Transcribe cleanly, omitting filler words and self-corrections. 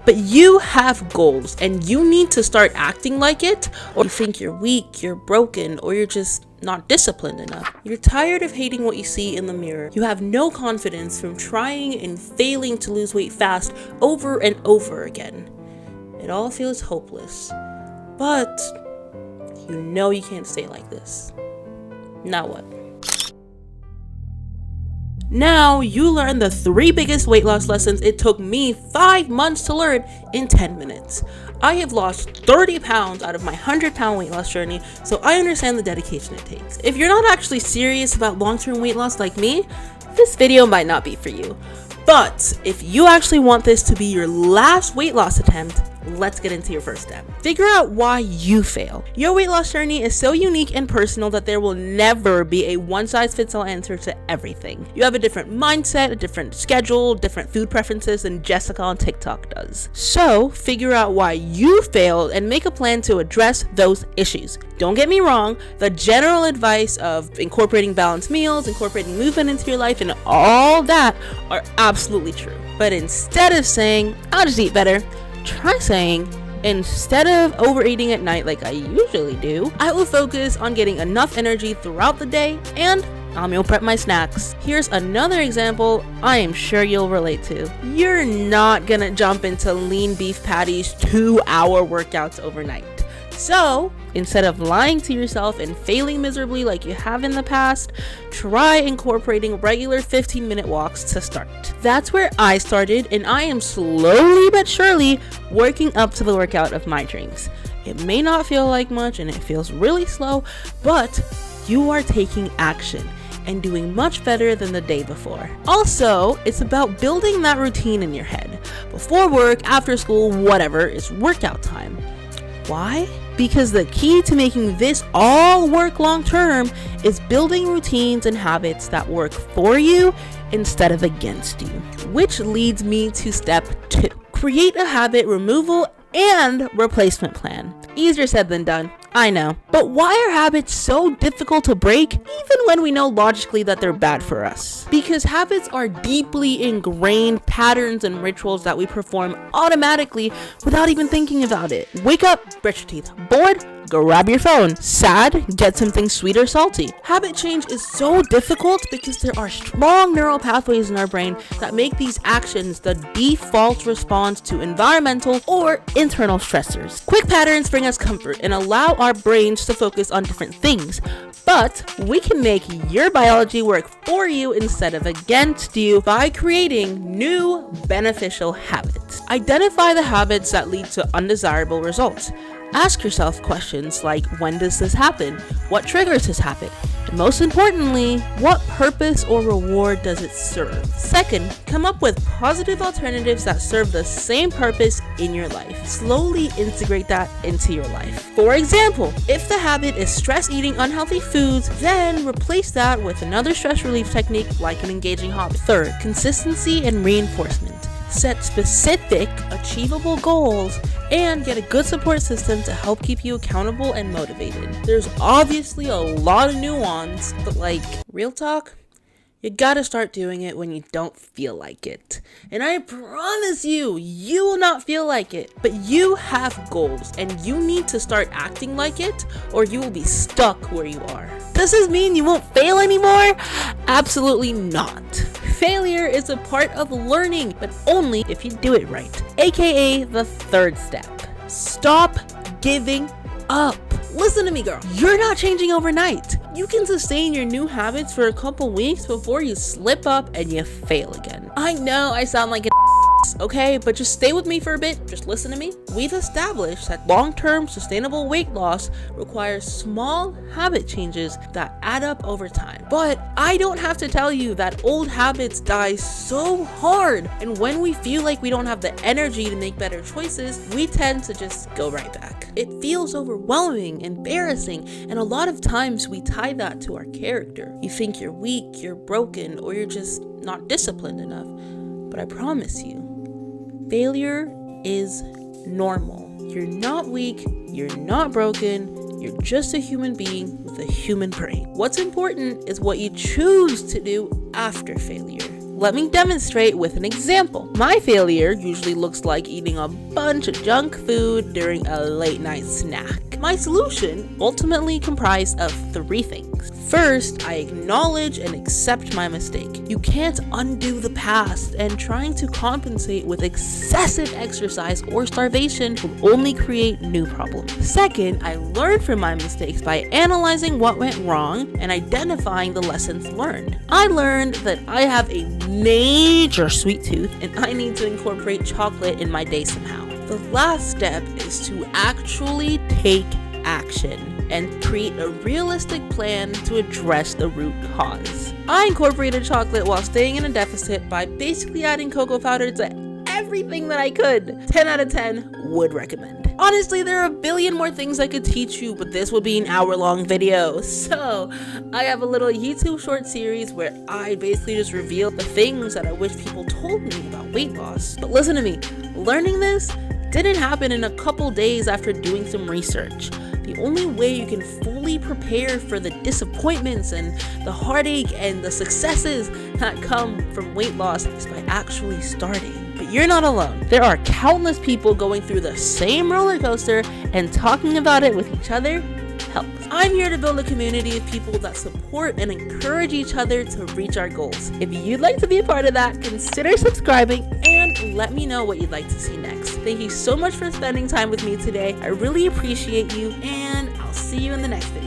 But you have goals and you need to start acting like it, or you think you're weak, you're broken, or you're just not disciplined enough. You're tired of hating what you see in the mirror. You have no confidence from trying and failing to lose weight fast over and over again. It all feels hopeless, but you know you can't stay like this. Now what? Now you learn the 3 biggest weight loss lessons it took me 5 months to learn in 10 minutes. I have lost 30 pounds out of my 100-pound weight loss journey, so I understand the dedication it takes. If you're not actually serious about long-term weight loss like me, this video might not be for you. But if you actually want this to be your last weight loss attempt, let's get into your first step. Figure out why you fail. Your weight loss journey is so unique and personal that there will never be a one-size-fits-all answer to everything. You have a different mindset, a different schedule, different food preferences than Jessica on TikTok does. So figure out why you failed and make a plan to address those issues. Don't get me wrong, the general advice of incorporating balanced meals, incorporating movement into your life, and all that are absolutely true. But instead of saying, I'll just eat better, try saying, instead of overeating at night like I usually do, I will focus on getting enough energy throughout the day and I'll meal prep my snacks. Here's another example I am sure you'll relate to. You're not gonna jump into lean beef patties 2-hour workouts overnight. So instead of lying to yourself and failing miserably like you have in the past, try incorporating regular 15-minute walks to start. That's where I started, and I am slowly but surely working up to the workout of my dreams. It may not feel like much and it feels really slow, but you are taking action and doing much better than the day before. Also, it's about building that routine in your head. Before work, after school, whatever, it's workout time. Why? Because the key to making this all work long term is building routines and habits that work for you instead of against you. Which leads me to step 2. Create a habit removal and replacement plan. Easier said than done, I know. But why are habits so difficult to break even when we know logically that they're bad for us? Because habits are deeply ingrained patterns and rituals that we perform automatically without even thinking about it. Wake up, brush your teeth. Bored? Grab your phone. Sad? Get something sweet or salty. Habit change is so difficult because there are strong neural pathways in our brain that make these actions the default response to environmental or internal stressors. Quick patterns bring us comfort and allow our brains to focus on different things, but we can make your biology work for you instead of against you by creating new beneficial habits. Identify the habits that lead to undesirable results. Ask yourself questions like, when does this happen? What triggers this habit? And most importantly, what purpose or reward does it serve? Second, come up with positive alternatives that serve the same purpose in your life. Slowly integrate that into your life. For example, if the habit is stress eating unhealthy foods, then replace that with another stress relief technique like an engaging hobby. Third, consistency and reinforcement. Set specific, achievable goals and get a good support system to help keep you accountable and motivated. There's obviously a lot of nuance, but like, real talk, you gotta start doing it when you don't feel like it. And I promise you, you will not feel like it. But you have goals and you need to start acting like it or you will be stuck where you are. Does this mean you won't fail anymore? Absolutely not. Failure is a part of learning, but only if you do it right. AKA the 3rd step. Stop giving up. Listen to me, girl. You're not changing overnight. You can sustain your new habits for a couple weeks before you slip up and you fail again. I know I sound like an okay, but just stay with me for a bit. Just listen to me. We've established that long-term sustainable weight loss requires small habit changes that add up over time. But I don't have to tell you that old habits die so hard, and when we feel like we don't have the energy to make better choices, we tend to just go right back. It feels overwhelming, embarrassing, and a lot of times we tie that to our character. You think you're weak, you're broken, or you're just not disciplined enough. But I promise you, failure is normal. You're not weak, you're not broken, you're just a human being with a human brain. What's important is what you choose to do after failure. Let me demonstrate with an example. My failure usually looks like eating a bunch of junk food during a late night snack. My solution ultimately comprised of 3 things. First, I acknowledge and accept my mistake. You can't undo the past, and trying to compensate with excessive exercise or starvation will only create new problems. Second, I learned from my mistakes by analyzing what went wrong and identifying the lessons learned. I learned that I have a major sweet tooth and I need to incorporate chocolate in my day somehow. The last step is to actually take action and create a realistic plan to address the root cause. I incorporated chocolate while staying in a deficit by basically adding cocoa powder to everything that I could. 10 out of 10 would recommend. Honestly, there are a billion more things I could teach you, but this would be an hour-long video. So I have a little YouTube short series where I basically just reveal the things that I wish people told me about weight loss. But listen to me, learning this didn't happen in a couple days after doing some research. The only way you can fully prepare for the disappointments and the heartache and the successes that come from weight loss is by actually starting. But you're not alone. There are countless people going through the same roller coaster, and talking about it with each other helps. I'm here to build a community of people that support and encourage each other to reach our goals. If you'd like to be a part of that, consider subscribing and let me know what you'd like to see next. Thank you so much for spending time with me today. I really appreciate you, and I'll see you in the next video.